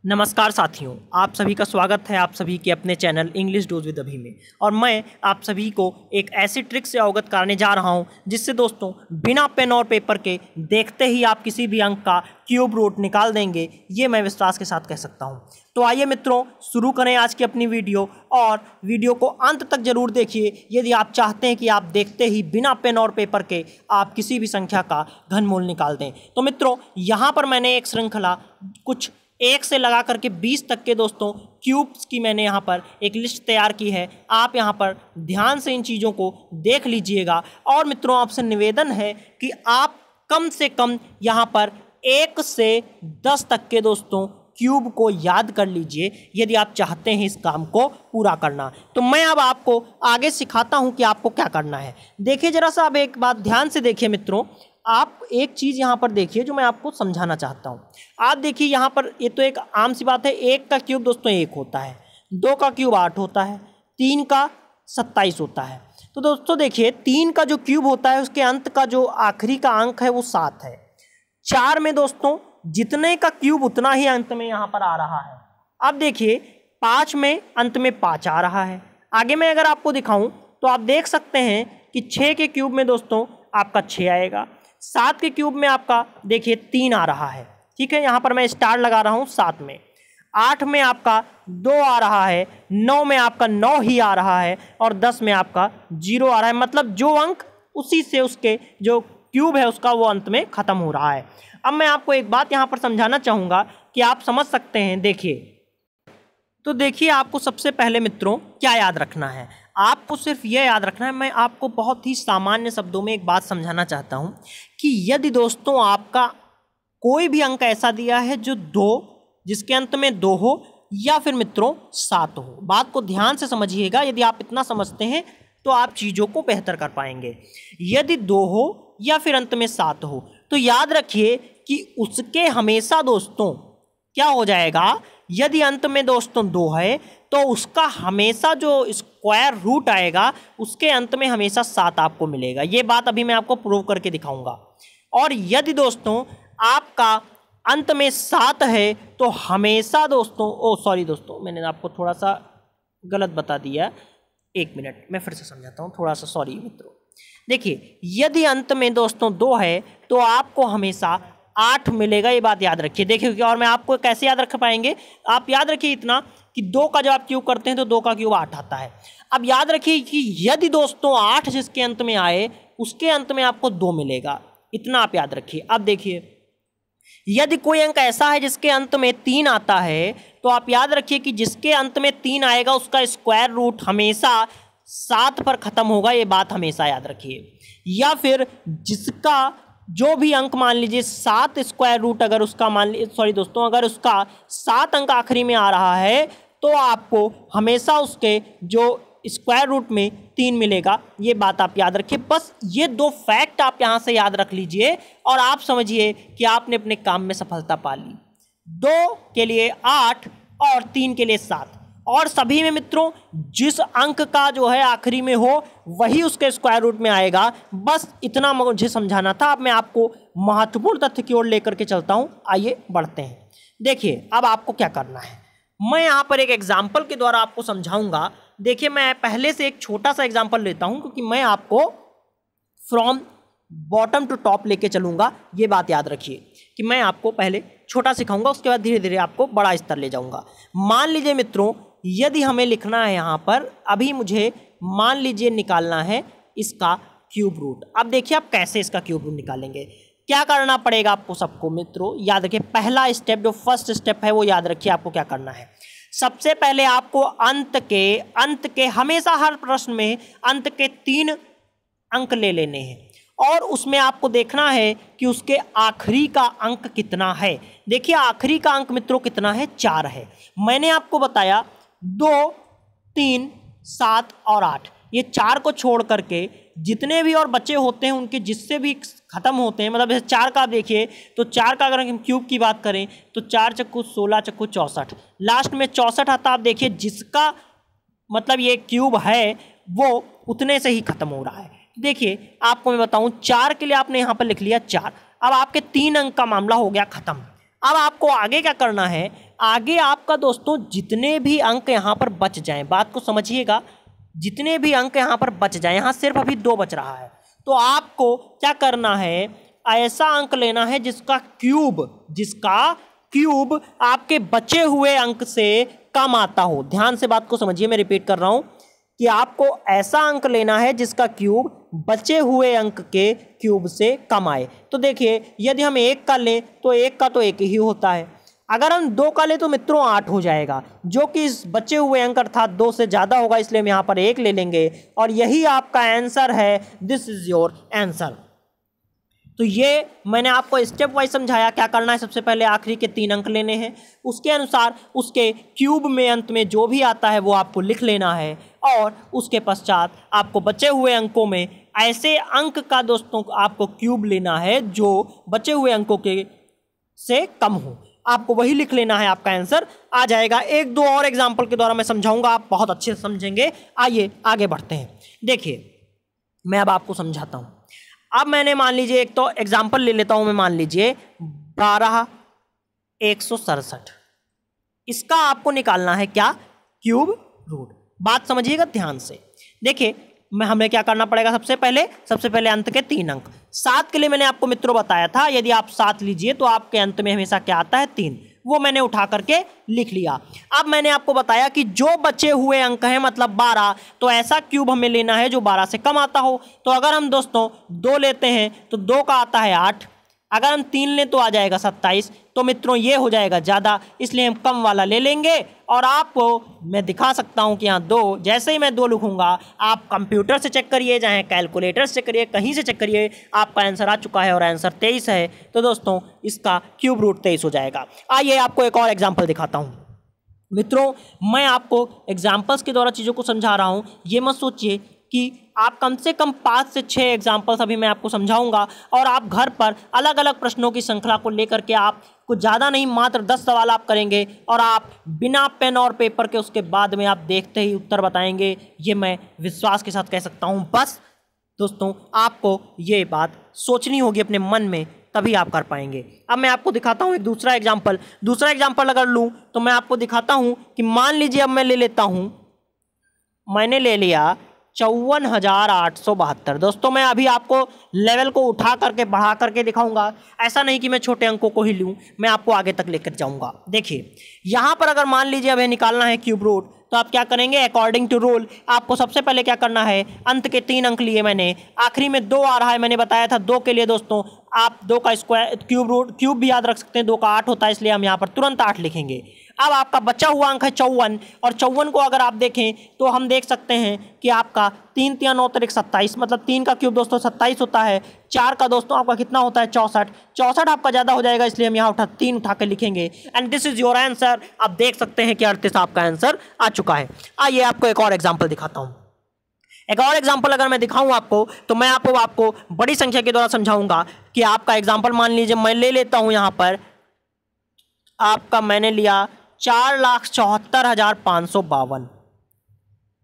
नमस्कार साथियों, आप सभी का स्वागत है आप सभी के अपने चैनल इंग्लिश डोज विद अभी में। और मैं आप सभी को एक ऐसी ट्रिक से अवगत कराने जा रहा हूं जिससे दोस्तों बिना पेन और पेपर के देखते ही आप किसी भी अंक का क्यूब रूट निकाल देंगे, ये मैं विश्वास के साथ कह सकता हूं। तो आइए मित्रों, शुरू करें आज की अपनी वीडियो और वीडियो को अंत तक जरूर देखिए यदि आप चाहते हैं कि आप देखते ही बिना पेन और पेपर के आप किसी भी संख्या का घनमूल निकाल दें। तो मित्रों, यहाँ पर मैंने एक श्रृंखला कुछ 1 से लगा करके 20 तक के दोस्तों क्यूब्स की मैंने यहाँ पर एक लिस्ट तैयार की है। आप यहाँ पर ध्यान से इन चीज़ों को देख लीजिएगा और मित्रों आपसे निवेदन है कि आप कम से कम यहाँ पर 1 से 10 तक के दोस्तों क्यूब को याद कर लीजिए यदि आप चाहते हैं इस काम को पूरा करना। तो मैं अब आपको आगे सिखाता हूँ कि आपको क्या करना है। देखिए जरा सा, अब एक बात ध्यान से देखिए मित्रों, आप एक चीज़ यहाँ पर देखिए जो मैं आपको समझाना चाहता हूँ। आप देखिए यहाँ पर, ये तो एक आम सी बात है, 1 का क्यूब दोस्तों 1 होता है, 2 का क्यूब 8 होता है, 3 का 27 होता है। तो दोस्तों देखिए 3 का जो क्यूब होता है उसके अंत का जो आखिरी का अंक है वो 7 है। 4 में दोस्तों जितने का क्यूब उतना ही अंत में यहाँ पर आ रहा है। अब देखिए 5 में अंत में 5 आ रहा है। आगे मैं अगर आपको दिखाऊँ तो आप देख सकते हैं कि 6 के क्यूब में दोस्तों आपका 6 आएगा, 7 के क्यूब में आपका देखिए 3 आ रहा है। ठीक है, यहाँ पर मैं स्टार लगा रहा हूँ 7 में। 8 में आपका 2 आ रहा है, 9 में आपका 9 ही आ रहा है और 10 में आपका 0 आ रहा है। मतलब जो अंक उसी से उसके जो क्यूब है उसका वो अंत में ख़त्म हो रहा है। अब मैं आपको एक बात यहाँ पर समझाना चाहूँगा कि आप समझ सकते हैं। देखिए, तो देखिए आपको सबसे पहले मित्रों क्या याद रखना है, आपको सिर्फ यह याद रखना है। मैं आपको बहुत ही सामान्य शब्दों में एक बात समझाना चाहता हूं कि यदि दोस्तों आपका कोई भी अंक ऐसा दिया है जो 2, जिसके अंत में 2 हो या फिर मित्रों 7 हो, बात को ध्यान से समझिएगा। यदि आप इतना समझते हैं तो आप चीज़ों को बेहतर कर पाएंगे। यदि 2 हो या फिर अंत में 7 हो तो याद रखिए कि उसके हमेशा दोस्तों क्या हो जाएगा, यदि अंत में दोस्तों 2 है तो उसका हमेशा जो स्क्वायर रूट आएगा उसके अंत में हमेशा 7 आपको मिलेगा। ये बात अभी मैं आपको प्रूव करके दिखाऊंगा। और यदि दोस्तों आपका अंत में 7 है तो हमेशा दोस्तों मैंने आपको थोड़ा सा गलत बता दिया, 1 मिनट मैं फिर से समझाता हूँ, थोड़ा सा सॉरी मित्रों। देखिए यदि अंत में दोस्तों 2 है तो आपको हमेशा 8 मिलेगा, ये बात याद रखिए। देखिए, और मैं आपको कैसे याद रख पाएंगे, आप याद रखिए इतना कि 2 का जब आप क्यूब करते हैं तो 2 का क्यूब 8 आता है। अब याद रखिए कि यदि दोस्तों 8 जिसके अंत में आए उसके अंत में आपको 2 मिलेगा, इतना आप याद रखिए। अब देखिए यदि कोई अंक ऐसा है जिसके अंत में 3 आता है तो आप याद रखिए कि जिसके अंत में 3 आएगा उसका स्क्वायर रूट हमेशा 7 पर खत्म होगा, ये बात हमेशा याद रखिए। या फिर जिसका जो भी अंक मान लीजिए 7 स्क्वायर रूट अगर उसका अगर उसका 7 अंक आखिरी में आ रहा है तो आपको हमेशा उसके जो स्क्वायर रूट में 3 मिलेगा, ये बात आप याद रखिए। बस ये 2 फैक्ट आप यहाँ से याद रख लीजिए और आप समझिए कि आपने अपने काम में सफलता पा ली। 2 के लिए 8 और 3 के लिए 7, और सभी में मित्रों जिस अंक का जो है आखिरी में हो वही उसके स्क्वायर रूट में आएगा। बस इतना मुझे समझाना था। अब मैं आपको महत्वपूर्ण तथ्य की ओर लेकर के चलता हूं, आइए बढ़ते हैं। देखिए अब आपको क्या करना है, मैं यहाँ पर एक एग्जाम्पल के द्वारा आपको समझाऊंगा। देखिए मैं पहले से एक छोटा सा एग्जाम्पल लेता हूँ क्योंकि मैं आपको फ्रॉम बॉटम टू टॉप लेके चलूंगा। ये बात याद रखिए कि मैं आपको पहले छोटा सिखाऊंगा, उसके बाद धीरे धीरे आपको बड़ा स्तर ले जाऊंगा। मान लीजिए मित्रों यदि हमें लिखना है यहाँ पर, अभी मुझे मान लीजिए निकालना है इसका क्यूब रूट। अब देखिए आप कैसे इसका क्यूब रूट निकालेंगे, क्या करना पड़ेगा आपको सबको मित्रों याद रखिए। पहला स्टेप जो फर्स्ट स्टेप है वो याद रखिए, आपको क्या करना है। सबसे पहले आपको अंत के हमेशा हर प्रश्न में अंत के 3 अंक ले लेने हैं और उसमें आपको देखना है कि उसके आखिरी का अंक कितना है। देखिए आखिरी का अंक मित्रों कितना है, 4 है। मैंने आपको बताया 2, 3, 7 और 8, ये 4 को छोड़ करके जितने भी और बच्चे होते हैं उनके जिससे भी खत्म होते हैं, मतलब जैसे 4 का देखिए तो 4 का अगर हम क्यूब की बात करें तो 4 चक्कू 16 चक्कू 64, लास्ट में 64 आता। आप देखिए जिसका मतलब ये क्यूब है वो उतने से ही खत्म हो रहा है। देखिए आपको मैं बताऊं, 4 के लिए आपने यहाँ पर लिख लिया 4, अब आपके 3 अंक का मामला हो गया खत्म। अब आपको आगे क्या करना है, आगे आपका दोस्तों जितने भी अंक यहाँ पर बच जाएं, बात को समझिएगा, जितने भी अंक यहाँ पर बच जाएं, यहाँ सिर्फ अभी 2 बच रहा है, तो आपको क्या करना है, ऐसा अंक लेना है जिसका क्यूब आपके बचे हुए अंक से कम आता हो। ध्यान से बात को समझिए, मैं रिपीट कर रहा हूं कि आपको ऐसा अंक लेना है जिसका क्यूब बचे हुए अंक के क्यूब से कम आए। तो देखिए, यदि हम 1 का लें तो 1 का तो 1 ही होता है, अगर हम 2 का लें तो मित्रों 8 हो जाएगा, जो कि इस बचे हुए अंक अर्थात 2 से ज़्यादा होगा, इसलिए हम यहाँ पर 1 ले लेंगे और यही आपका आंसर है। This is your answer. तो ये मैंने आपको स्टेप वाइज समझाया, क्या करना है। सबसे पहले आखिरी के 3 अंक लेने हैं, उसके अनुसार उसके क्यूब में अंत में जो भी आता है वो आपको लिख लेना है, और उसके पश्चात आपको बचे हुए अंकों में ऐसे अंक का दोस्तों आपको क्यूब लेना है जो बचे हुए अंकों के से कम हो, आपको वही लिख लेना है, आपका आंसर आ जाएगा। 1-2 और एग्जाम्पल के द्वारा मैं समझाऊंगा, आप बहुत अच्छे से समझेंगे। आइए आगे बढ़ते हैं। देखिए, मैं अब आपको समझाता हूँ। अब मैंने मान लीजिए एक तो एग्जाम्पल ले लेता हूं मैं, मान लीजिए 12,167, इसका आपको निकालना है क्या, क्यूब रूट। बात समझिएगा ध्यान से। देखिए, हमें क्या करना पड़ेगा, सबसे पहले अंत के 3 अंक। 7 के लिए मैंने आपको मित्रों बताया था, यदि आप 7 लीजिए तो आपके अंत में हमेशा क्या आता है, 3, वो मैंने उठा करके लिख लिया। अब मैंने आपको बताया कि जो बचे हुए अंक हैं मतलब 12, तो ऐसा क्यूब हमें लेना है जो 12 से कम आता हो। तो अगर हम दोस्तों 2 लेते हैं तो 2 का आता है 8, अगर हम 3 लें तो आ जाएगा 27। तो मित्रों ये हो जाएगा ज़्यादा, इसलिए हम कम वाला ले लेंगे। और आपको मैं दिखा सकता हूँ कि यहाँ 2, जैसे ही मैं 2 लिखूँगा, आप कंप्यूटर से चेक करिए, चाहे कैलकुलेटर से करिए, कहीं से चेक करिए, आपका आंसर आ चुका है और आंसर 23 है। तो दोस्तों इसका क्यूब रूट 23 हो जाएगा। आइए आपको एक और एग्जाम्पल दिखाता हूँ। मित्रों, मैं आपको एग्जाम्पल्स के द्वारा चीज़ों को समझा रहा हूँ, ये मत सोचिए कि आप कम से कम 5 से 6 एग्जाम्पल्स अभी मैं आपको समझाऊंगा और आप घर पर अलग अलग प्रश्नों की श्रृंखला को लेकर के आप कुछ ज़्यादा नहीं, मात्र 10 सवाल आप करेंगे और आप बिना पेन और पेपर के उसके बाद में आप देखते ही उत्तर बताएंगे। ये मैं विश्वास के साथ कह सकता हूँ। बस दोस्तों आपको ये बात सोचनी होगी अपने मन में, तभी आप कर पाएंगे। अब मैं आपको दिखाता हूँ एक दूसरा एग्जाम्पल अगर लूँ तो मैं आपको दिखाता हूँ कि मान लीजिए अब मैं ले लेता हूँ, मैंने ले लिया 54,872। दोस्तों मैं अभी आपको लेवल को उठा करके बढ़ा करके दिखाऊंगा, ऐसा नहीं कि मैं छोटे अंकों को ही लूँ, मैं आपको आगे तक लेकर जाऊंगा। देखिए, यहाँ पर अगर मान लीजिए हमें निकालना है क्यूब रूट, तो आप क्या करेंगे, अकॉर्डिंग टू रूल आपको सबसे पहले क्या करना है, अंत के 3 अंक लिए मैंने, आखिरी में 2 आ रहा है, मैंने बताया था 2 के लिए दोस्तों आप 2 का स्क्वायर क्यूब भी याद रख सकते हैं, 2 का 8 होता है, इसलिए हम यहाँ पर तुरंत 8 लिखेंगे। अब आपका बचा हुआ अंक है 54, और 54 को अगर आप देखें तो हम देख सकते हैं कि आपका 3 3 9 27, मतलब 3 का क्यूब दोस्तों 27 होता है। 4 का दोस्तों आपका कितना होता है, 64 आपका ज़्यादा हो जाएगा, इसलिए हम यहाँ 3 उठा के लिखेंगे। And this is your answer. आप देख सकते हैं कि 38 आपका आंसर आ चुका है। आइए आपको एक और एग्जाम्पल दिखाता हूँ। एक और एग्जाम्पल अगर मैं दिखाऊं आपको, तो मैं आपको बड़ी संख्या के द्वारा समझाऊंगा कि आपका एग्जाम्पल मान लीजिए मैं ले लेता हूं, यहाँ पर आपका मैंने लिया 4,74,552,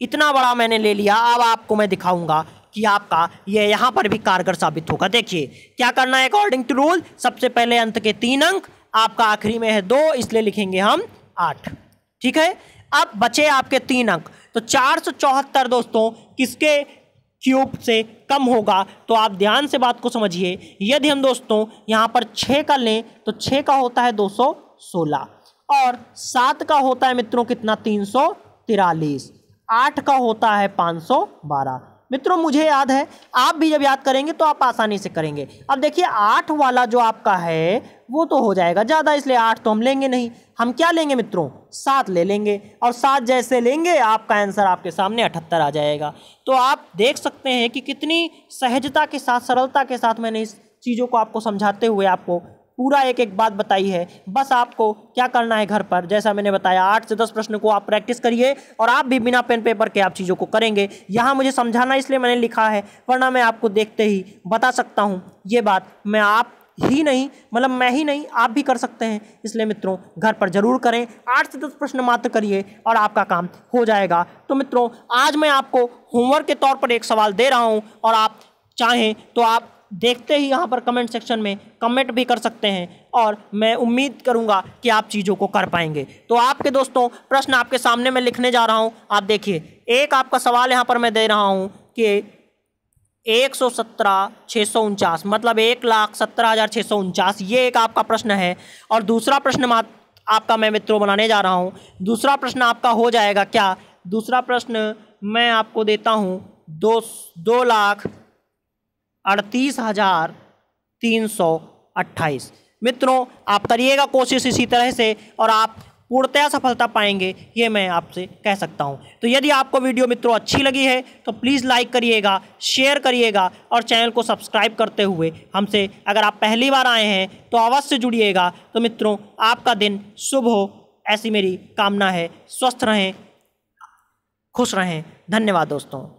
इतना बड़ा मैंने ले लिया। अब आपको मैं दिखाऊंगा कि आपका ये यहाँ पर भी कारगर साबित होगा। देखिए क्या करना है, अकॉर्डिंग टू रूल सबसे पहले अंत के 3 अंक, आपका आखिरी में है 2, इसलिए लिखेंगे हम 8। ठीक है, अब बचे आपके 3 अंक, तो 474 दोस्तों किसके क्यूब से कम होगा, तो आप ध्यान से बात को समझिए। यदि हम दोस्तों यहाँ पर 6 का लें तो 6 का होता है 216, और 7 का होता है मित्रों कितना, 343, 8 का होता है 512। मित्रों मुझे याद है, आप भी जब याद करेंगे तो आप आसानी से करेंगे। अब देखिए 8 वाला जो आपका है वो तो हो जाएगा ज़्यादा, इसलिए 8 तो हम लेंगे नहीं, हम क्या लेंगे मित्रों, 7 ले लेंगे, और 7 जैसे लेंगे आपका आंसर आपके सामने 78 आ जाएगा। तो आप देख सकते हैं कि कितनी सहजता के साथ, सरलता के साथ मैंने इस चीज़ों को आपको समझाते हुए आपको पूरा एक एक बात बताई है। बस आपको क्या करना है, घर पर जैसा मैंने बताया 8 से 10 प्रश्न को आप प्रैक्टिस करिए, और आप भी बिना पेन पेपर के आप चीज़ों को करेंगे। यहाँ मुझे समझाना इसलिए मैंने लिखा है, वरना मैं आपको देखते ही बता सकता हूँ। ये बात मैं आप ही नहीं, मतलब मैं ही नहीं, आप भी कर सकते हैं। इसलिए मित्रों घर पर जरूर करें, 8 से 10 प्रश्न मात्र करिए और आपका काम हो जाएगा। तो मित्रों आज मैं आपको होमवर्क के तौर पर एक सवाल दे रहा हूँ, और आप चाहें तो आप देखते ही यहाँ पर कमेंट सेक्शन में कमेंट भी कर सकते हैं और मैं उम्मीद करूँगा कि आप चीज़ों को कर पाएंगे। तो आपके दोस्तों प्रश्न आपके सामने मैं लिखने जा रहा हूँ। आप देखिए, एक आपका सवाल यहाँ पर मैं दे रहा हूँ कि 117,649 मतलब 1,17,649, ये एक आपका प्रश्न है। और दूसरा प्रश्न आपका मैं मित्रों बनाने जा रहा हूँ। दूसरा प्रश्न आपका हो जाएगा क्या? दूसरा प्रश्न मैं आपको देता हूँ 2,38,328। मित्रों आप करिएगा कोशिश इसी तरह से और आप पूर्णतया सफलता पाएंगे, ये मैं आपसे कह सकता हूं। तो यदि आपको वीडियो मित्रों अच्छी लगी है तो प्लीज़ लाइक करिएगा, शेयर करिएगा और चैनल को सब्सक्राइब करते हुए हमसे अगर आप पहली बार आए हैं तो अवश्य जुड़िएगा। तो मित्रों आपका दिन शुभ हो, ऐसी मेरी कामना है। स्वस्थ रहें, खुश रहें। धन्यवाद दोस्तों।